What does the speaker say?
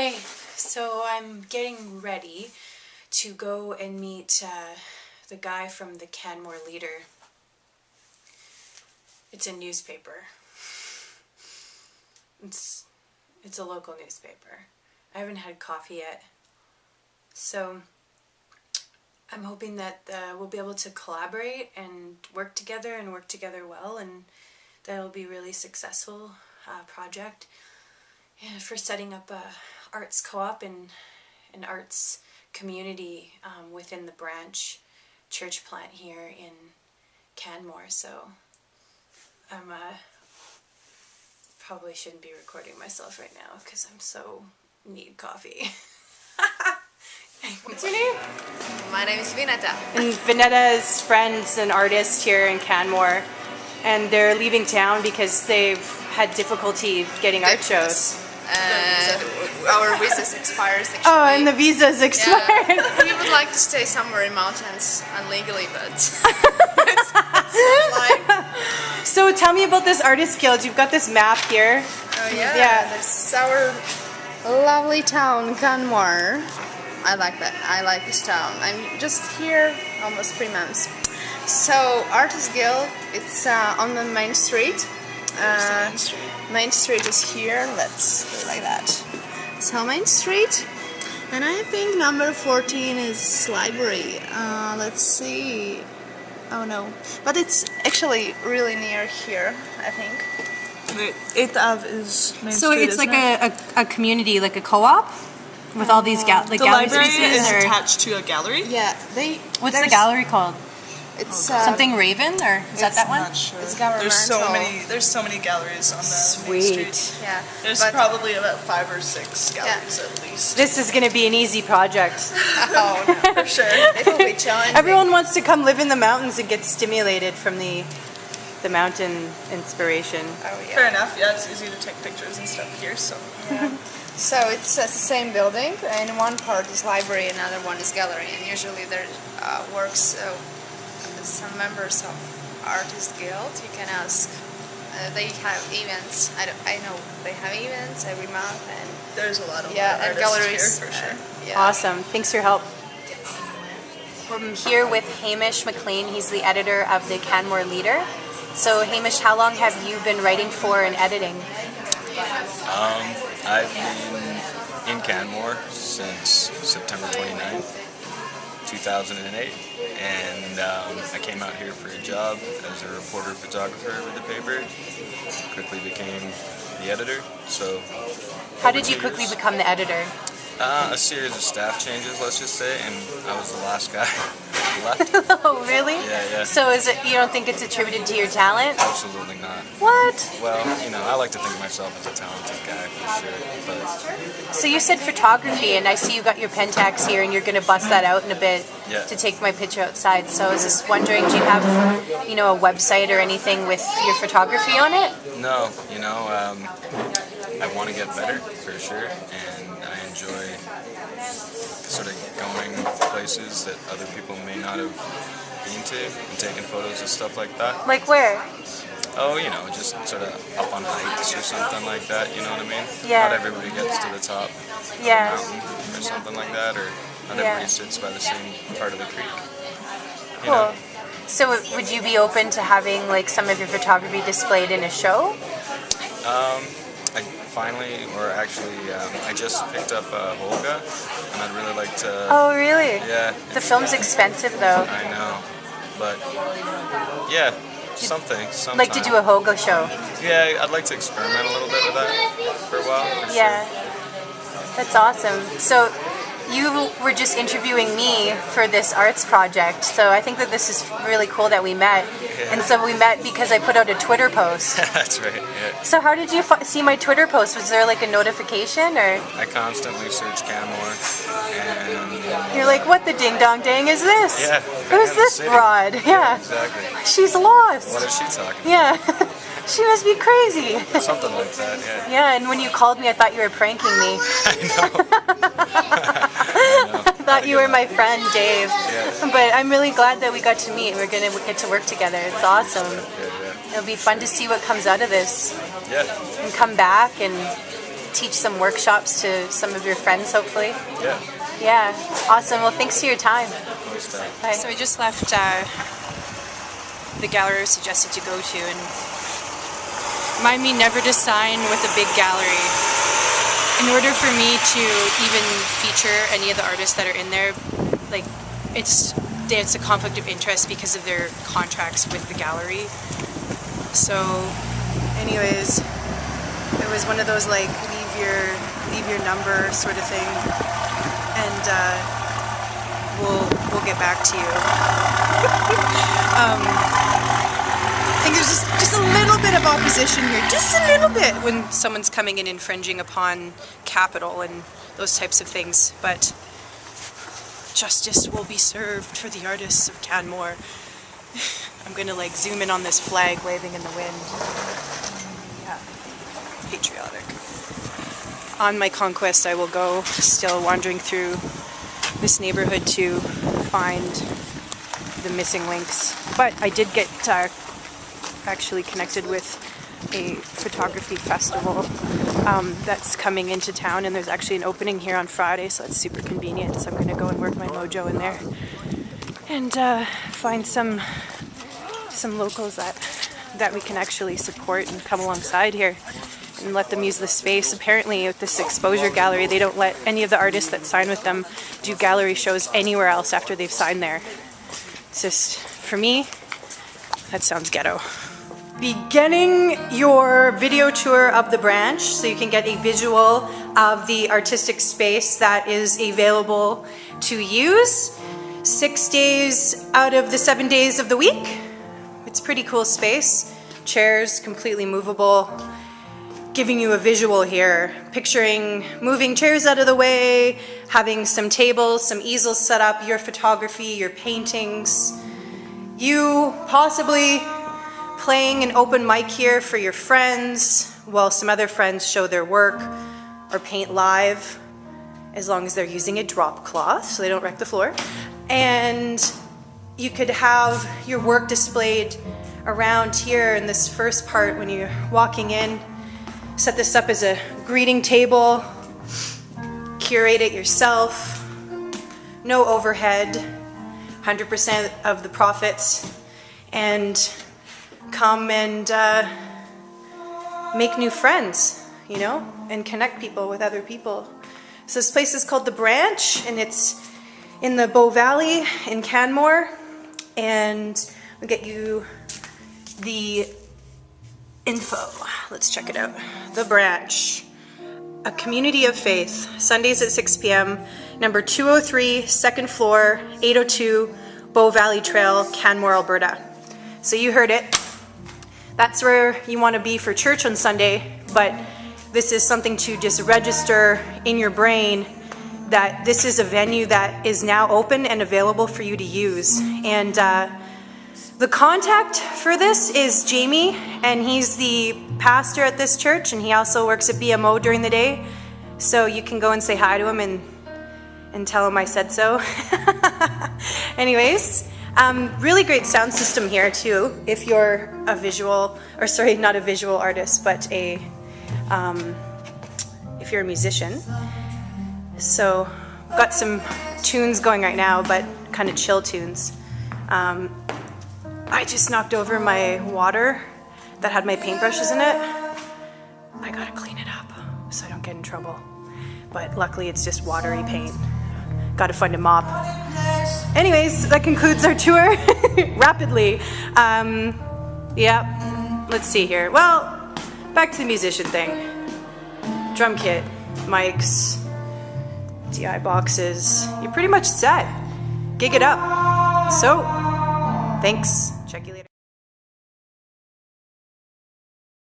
Hey, so I'm getting ready to go and meet the guy from the Canmore Leader. It's a newspaper. It's a local newspaper. I haven't had coffee yet. So I'm hoping that we'll be able to collaborate and work together well, and that it'll be a really successful project. And for setting up a arts co-op and an arts community within the branch church plant here in Canmore. So I'm probably shouldn't be recording myself right now because I'm so need coffee. What's your name? My name is Vineta. And Vineta's friend's an artist here in Canmore, and they're leaving town because they've had difficulty getting art shows. Our visas expires actually. Oh, and the visa's expired. Yeah. We would like to stay somewhere in mountains unlegally, but it's like... So tell me about this artist guild. You've got this map here. Oh yeah. Yeah. This is our lovely town, Canmore. I like that. I like this town. I'm just here almost 3 months. So Artist Guild, it's on the main street. Main Street is here. Let's do it like that. So Main Street, and I think number 14 is library. Let's see. Oh no, but it's actually really near here, I think. The 8th Ave is Main So Street, it's like a community, like a co-op with all these the gallery library spaces, is or attached to a gallery. Yeah, what's the gallery called? It's Something Raven, or is that one? Not sure. It's governmental. There's so many galleries on the main street. Yeah, There's probably about 5 or 6 galleries at least. This is going to be an easy project. Oh no, For sure. it will be challenging. Everyone wants to come live in the mountains and get stimulated from the mountain inspiration. Oh yeah. Fair enough. Yeah, it's easy to take pictures and stuff here. So. Yeah. So it's the same building, and one part is library, another one is gallery, and usually there works some members of Artist Guild. You can ask. They have events. I know they have events every month, and There's a lot of and artists galleries here for sure. Yeah. Awesome. Thanks for your help. I'm here with Hamish McLean. He's the editor of the Canmore Leader. So Hamish, how long have you been writing for and editing? I've been in Canmore since September 29th, 2008, and I came out here for a job as a reporter photographer with the paper. Quickly became the editor. So How did you quickly become the editor? a series of staff changes, let's just say, and I was the last guy left. Oh, really? Yeah. So you don't think it's attributed to your talent? Absolutely not. What? Well, I like to think of myself as a talented guy for sure, but So you said photography, and I see you got your Pentax here, and you're going to bust that out in a bit Yeah. to take my picture outside. So I was just wondering, do you have, a website or anything with your photography on it? no, I want to get better for sure, and I enjoy sort of going places that other people may not have been to and taking photos and stuff like that. Like where? Oh, just sort of up on hikes or something like that, you know what I mean? Yeah. Not everybody gets to the top of Yeah. a mountain or something like that, or not Yeah. everybody sits by the same part of the creek. You Cool. know? So would you be open to having like some of your photography displayed in a show? I finally, or actually, I just picked up Volga, and I'd really like to... Oh, really? Yeah. The film's expensive, though. I know, but yeah, something. Like to do a Hogo show. Yeah, I'd like to experiment a little bit with that for a while. For Yeah, sure. that's awesome. So you were just interviewing me for this arts project, so I think that this is really cool that we met. Yeah. And so we met because I put out a Twitter post. That's right. Yeah. So how did you see my Twitter post? Was there like a notification, or I constantly search Canmore, and you're like, what the ding dong dang is this? Yeah. Who's this City. broad? Yeah. Exactly. She's lost. What is she talking Yeah. She must be crazy. about? Something like that. Yeah. Yeah, and when you called me, I thought you were pranking me. I know. I thought you were my friend, Dave. Yeah. But I'm really glad that we got to meet. We're going to get to work together. It's awesome. Yeah. It'll be fun to see what comes out of this Yeah. and come back and teach some workshops to some of your friends, hopefully. Yeah. Yeah, awesome. Well, thanks for your time. Bye. So I just left the gallery I was suggested to go to, and remind me never to sign with a big gallery. In order for me to even feature any of the artists that are in there, like it's a conflict of interest because of their contracts with the gallery. So, anyways, it was one of those like leave your number sort of thing, and we'll get back to you. I think there's just a little bit of opposition here, just a little bit, when someone's coming in infringing upon capital and those types of things. But justice will be served for the artists of Canmore. I'm gonna like zoom in on this flag waving in the wind. Yeah, patriotic. On my conquest, I will go, still wandering through this neighborhood to find the missing links. But I did get actually connected with a photography festival that's coming into town, and there's actually an opening here on Friday, so that's super convenient. So I'm going to go and work my mojo in there and find some locals that we can actually support and come alongside here and let them use the space. Apparently with this exposure gallery, they don't let any of the artists that sign with them do gallery shows anywhere else after they've signed there. It's just, for me, that sounds ghetto. Beginning your video tour of the branch so you can get a visual of the artistic space that is available to use 6 days out of the 7 days of the week. It's a pretty cool space. Chairs, completely movable. Giving you a visual here, picturing moving chairs out of the way, having some tables, some easels set up, your photography, your paintings, you possibly playing an open mic here for your friends while some other friends show their work or paint live, as long as they're using a drop cloth so they don't wreck the floor. And you could have your work displayed around here in this first part when you're walking in. Set this up as a greeting table, curate it yourself, no overhead, 100% of the profits, and come and make new friends, you know, and connect people with other people. So this place is called The Branch, and it's in the Bow Valley in Canmore, and we'll get you the info. Let's check it out. The Branch, a community of faith, Sundays at 6 p.m., number 203, second floor, 802 Bow Valley Trail, Canmore, Alberta. So you heard it. That's where you want to be for church on Sunday, but this is something to just register in your brain that this is a venue that is now open and available for you to use. And the contact for this is Jamie, and he's the pastor at this church, and he also works at BMO during the day. So you can go and say hi to him and tell him I said so. Anyways, really great sound system here too, if you're a visual, or sorry, not a visual artist, but if you're a musician. So got some tunes going right now, but kind of chill tunes. I just knocked over my water that had my paintbrushes in it. I gotta clean it up so I don't get in trouble. But luckily it's just watery paint. Gotta find a mop. Anyways, that concludes our tour rapidly. Yeah, let's see here. Well, back to the musician thing. Drum kit, mics, DI boxes. You're pretty much set. Gig it up. So, thanks. Check you later.